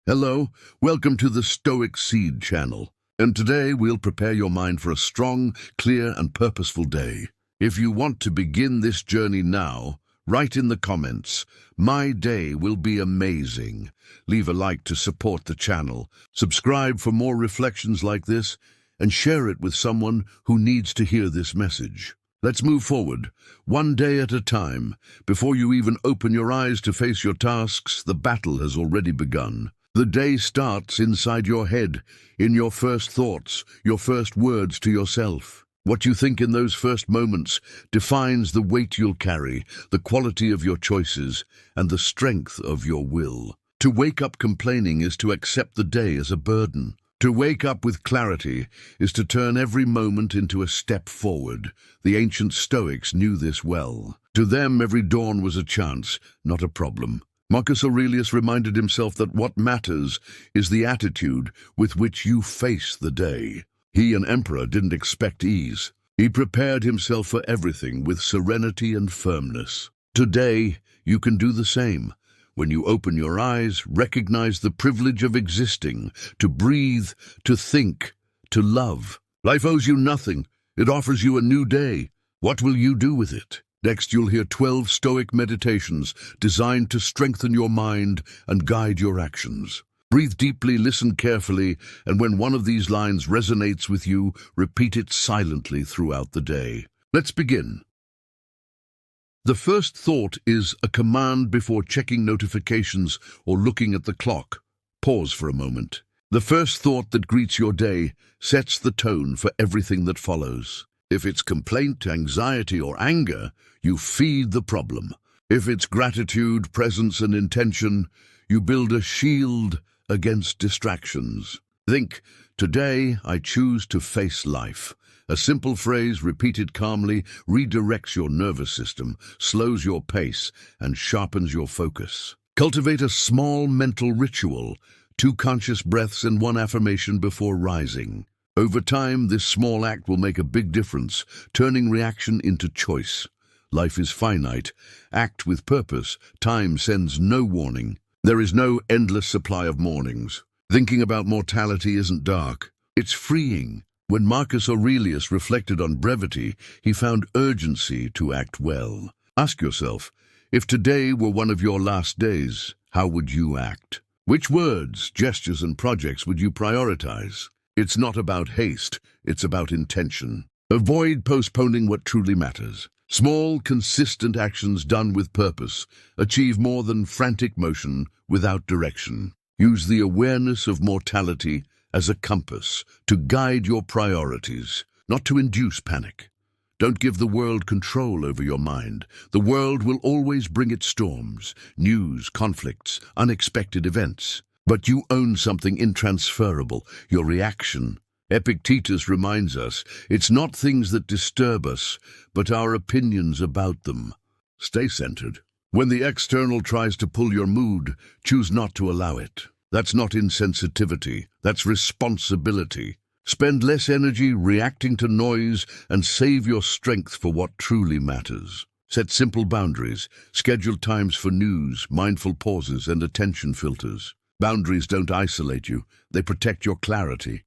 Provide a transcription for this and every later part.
Hello, welcome to the Stoic Seed channel. And today we'll prepare your mind for a strong, clear and purposeful day. If you want to begin this journey now, write in the comments, "My day will be amazing." Leave a like to support the channel, subscribe for more reflections like this, and share it with someone who needs to hear this message. Let's move forward, one day at a time. Before you even open your eyes to face your tasks, the battle has already begun. The day starts inside your head, in your first thoughts, your first words to yourself. What you think in those first moments defines the weight you'll carry, the quality of your choices, and the strength of your will. To wake up complaining is to accept the day as a burden. To wake up with clarity is to turn every moment into a step forward. The ancient Stoics knew this well. To them, every dawn was a chance, not a problem. Marcus Aurelius reminded himself that what matters is the attitude with which you face the day. He, an emperor, didn't expect ease. He prepared himself for everything with serenity and firmness. Today, you can do the same. When you open your eyes, recognize the privilege of existing, to breathe, to think, to love. Life owes you nothing. It offers you a new day. What will you do with it? Next, you'll hear 12 Stoic meditations designed to strengthen your mind and guide your actions. Breathe deeply, listen carefully, and when one of these lines resonates with you, repeat it silently throughout the day. Let's begin. The first thought is a command before checking notifications or looking at the clock. Pause for a moment. The first thought that greets your day sets the tone for everything that follows. If it's complaint, anxiety, or anger, you feed the problem. If it's gratitude, presence, and intention, you build a shield against distractions. Think, "Today I choose to face life." A simple phrase repeated calmly redirects your nervous system, slows your pace, and sharpens your focus. Cultivate a small mental ritual, 2 conscious breaths and 1 affirmation before rising. Over time, this small act will make a big difference, turning reaction into choice. Life is finite. Act with purpose. Time sends no warning. There is no endless supply of mornings. Thinking about mortality isn't dark. It's freeing. When Marcus Aurelius reflected on brevity, he found urgency to act well. Ask yourself, if today were one of your last days, how would you act? Which words, gestures, and projects would you prioritize? It's not about haste, it's about intention. Avoid postponing what truly matters. Small, consistent actions done with purpose achieve more than frantic motion without direction. Use the awareness of mortality as a compass to guide your priorities, not to induce panic. Don't give the world control over your mind. The world will always bring its storms, news, conflicts, unexpected events. But you own something intransferable, your reaction. Epictetus reminds us, it's not things that disturb us, but our opinions about them. Stay centered. When the external tries to pull your mood, choose not to allow it. That's not insensitivity, that's responsibility. Spend less energy reacting to noise and save your strength for what truly matters. Set simple boundaries, schedule times for news, mindful pauses, and attention filters. Boundaries don't isolate you, they protect your clarity.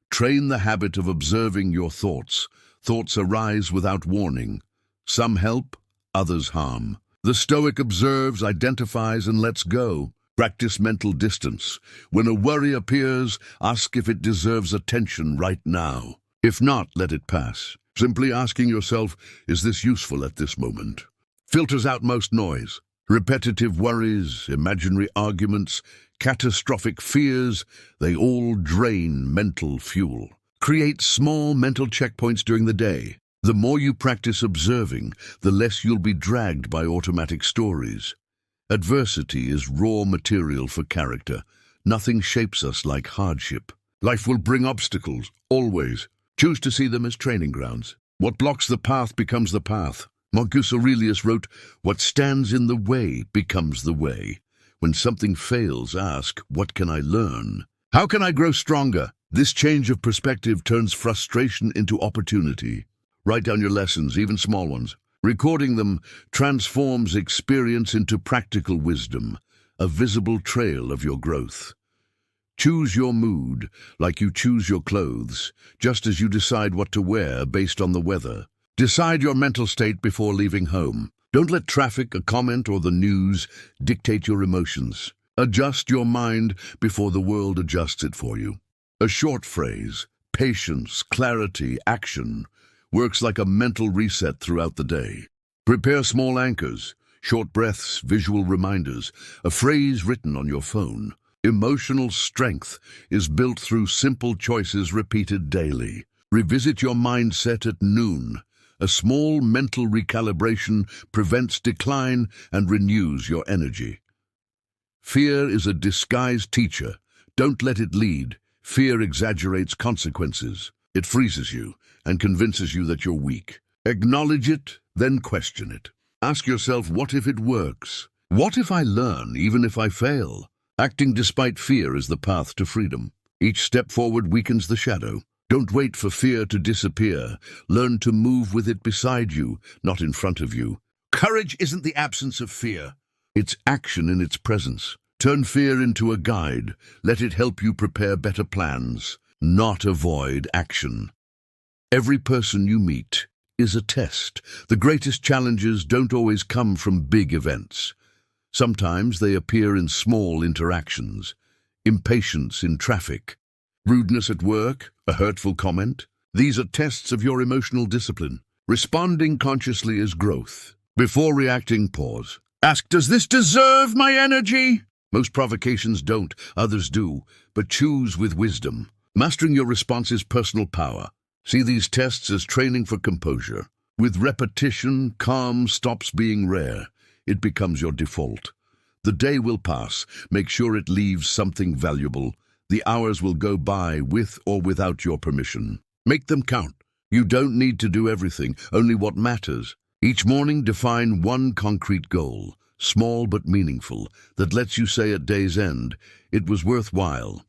Train the habit of observing your thoughts. Thoughts arise without warning. Some help, others harm. The Stoic observes, identifies, and lets go. Practice mental distance. When a worry appears, ask if it deserves attention right now. If not, let it pass. Simply asking yourself, is this useful at this moment? Filters out most noise. Repetitive worries, imaginary arguments, catastrophic fears, they all drain mental fuel. Create small mental checkpoints during the day. The more you practice observing, the less you'll be dragged by automatic stories. Adversity is raw material for character. Nothing shapes us like hardship. Life will bring obstacles, always. Choose to see them as training grounds. What blocks the path becomes the path. Marcus Aurelius wrote, "What stands in the way becomes the way." When something fails, ask, what can I learn? How can I grow stronger? This change of perspective turns frustration into opportunity. Write down your lessons, even small ones. Recording them transforms experience into practical wisdom, a visible trail of your growth. Choose your mood, like you choose your clothes, just as you decide what to wear based on the weather. Decide your mental state before leaving home. Don't let traffic, a comment, or the news dictate your emotions. Adjust your mind before the world adjusts it for you. A short phrase, patience, clarity, action, works like a mental reset throughout the day. Prepare small anchors, short breaths, visual reminders, a phrase written on your phone. Emotional strength is built through simple choices repeated daily. Revisit your mindset at noon. A small mental recalibration prevents decline and renews your energy. Fear is a disguised teacher. Don't let it lead. Fear exaggerates consequences. It freezes you and convinces you that you're weak. Acknowledge it, then question it. Ask yourself, what if it works? What if I learn, even if I fail? Acting despite fear is the path to freedom. Each step forward weakens the shadow. Don't wait for fear to disappear. Learn to move with it beside you, not in front of you. Courage isn't the absence of fear. It's action in its presence. Turn fear into a guide. Let it help you prepare better plans, not avoid action. Every person you meet is a test. The greatest challenges don't always come from big events. Sometimes they appear in small interactions. Impatience in traffic, rudeness at work, a hurtful comment. These are tests of your emotional discipline. Responding consciously is growth. Before reacting, pause. Ask, does this deserve my energy? Most provocations don't, others do, but choose with wisdom. Mastering your response is personal power. See these tests as training for composure. With repetition, calm stops being rare. It becomes your default. The day will pass. Make sure it leaves something valuable. The hours will go by with or without your permission. Make them count. You don't need to do everything, only what matters. Each morning, define one concrete goal, small but meaningful, that lets you say at day's end, it was worthwhile.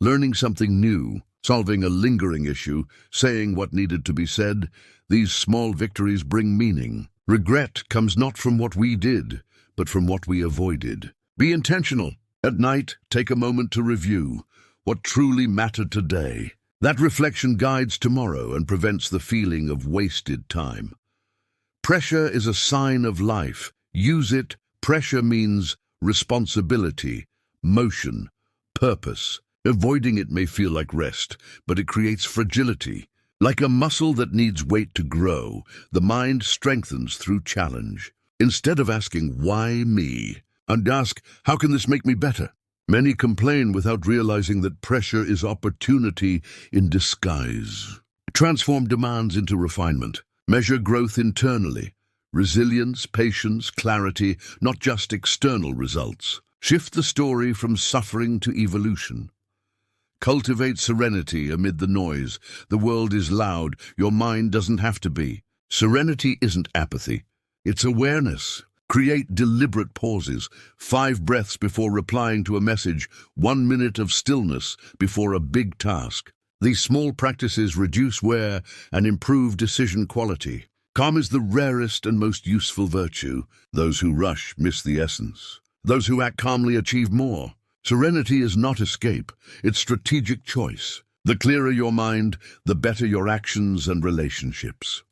Learning something new, solving a lingering issue, saying what needed to be said, these small victories bring meaning. Regret comes not from what we did, but from what we avoided. Be intentional. At night, take a moment to review what truly mattered today. That reflection guides tomorrow and prevents the feeling of wasted time. Pressure is a sign of life. Use it. Pressure means responsibility, motion, purpose. Avoiding it may feel like rest, but it creates fragility. Like a muscle that needs weight to grow, the mind strengthens through challenge. Instead of asking, why me? And ask, how can this make me better? Many complain without realizing that pressure is opportunity in disguise. Transform demands into refinement. Measure growth internally. Resilience, patience, clarity, not just external results. Shift the story from suffering to evolution. Cultivate serenity amid the noise. The world is loud. Your mind doesn't have to be. Serenity isn't apathy. It's awareness. Create deliberate pauses, 5 breaths before replying to a message, 1 minute of stillness before a big task. These small practices reduce wear and improve decision quality. Calm is the rarest and most useful virtue. Those who rush miss the essence. Those who act calmly achieve more. Serenity is not escape, it's strategic choice. The clearer your mind, the better your actions and relationships.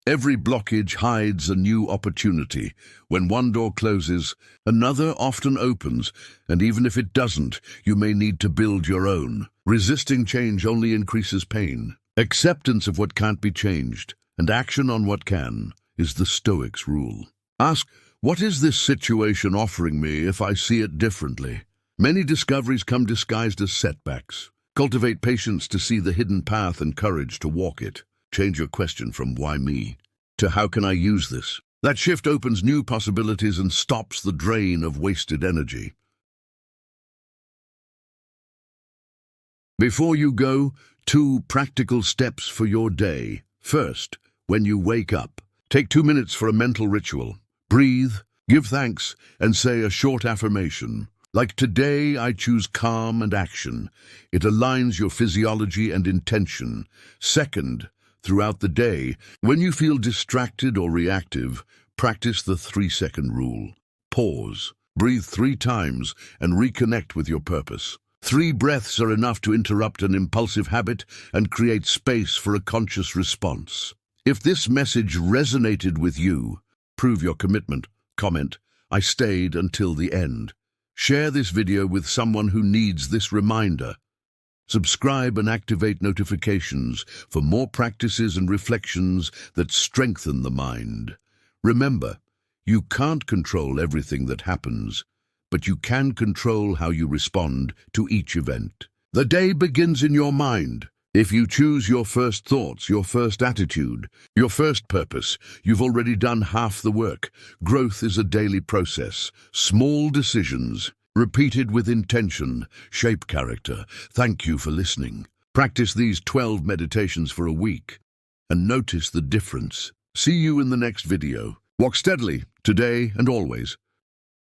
Every blockage hides a new opportunity. When one door closes, another often opens, and even if it doesn't, you may need to build your own. Resisting change only increases pain. Acceptance of what can't be changed, and action on what can, is the Stoics' rule. Ask, what is this situation offering me if I see it differently? Many discoveries come disguised as setbacks. Cultivate patience to see the hidden path and courage to walk it. Change your question from why me to how can I use this? That shift opens new possibilities and stops the drain of wasted energy. Before you go, 2 practical steps for your day. First, when you wake up, take 2 minutes for a mental ritual. Breathe, give thanks, and say a short affirmation. Like today, I choose calm and action. It aligns your physiology and intention. Second, throughout the day, when you feel distracted or reactive, practice the 3-second rule. Pause, breathe 3 times, and reconnect with your purpose. 3 breaths are enough to interrupt an impulsive habit and create space for a conscious response. If this message resonated with you, prove your commitment. Comment, "I stayed until the end." Share this video with someone who needs this reminder. Subscribe and activate notifications for more practices and reflections that strengthen the mind. Remember, you can't control everything that happens, but you can control how you respond to each event. The day begins in your mind. If you choose your first thoughts, your first attitude, your first purpose, you've already done half the work. Growth is a daily process. Small decisions, repeated with intention, shape character. Thank you for listening. Practice these 12 meditations for a week and notice the difference. See you in the next video. Walk steadily, today and always.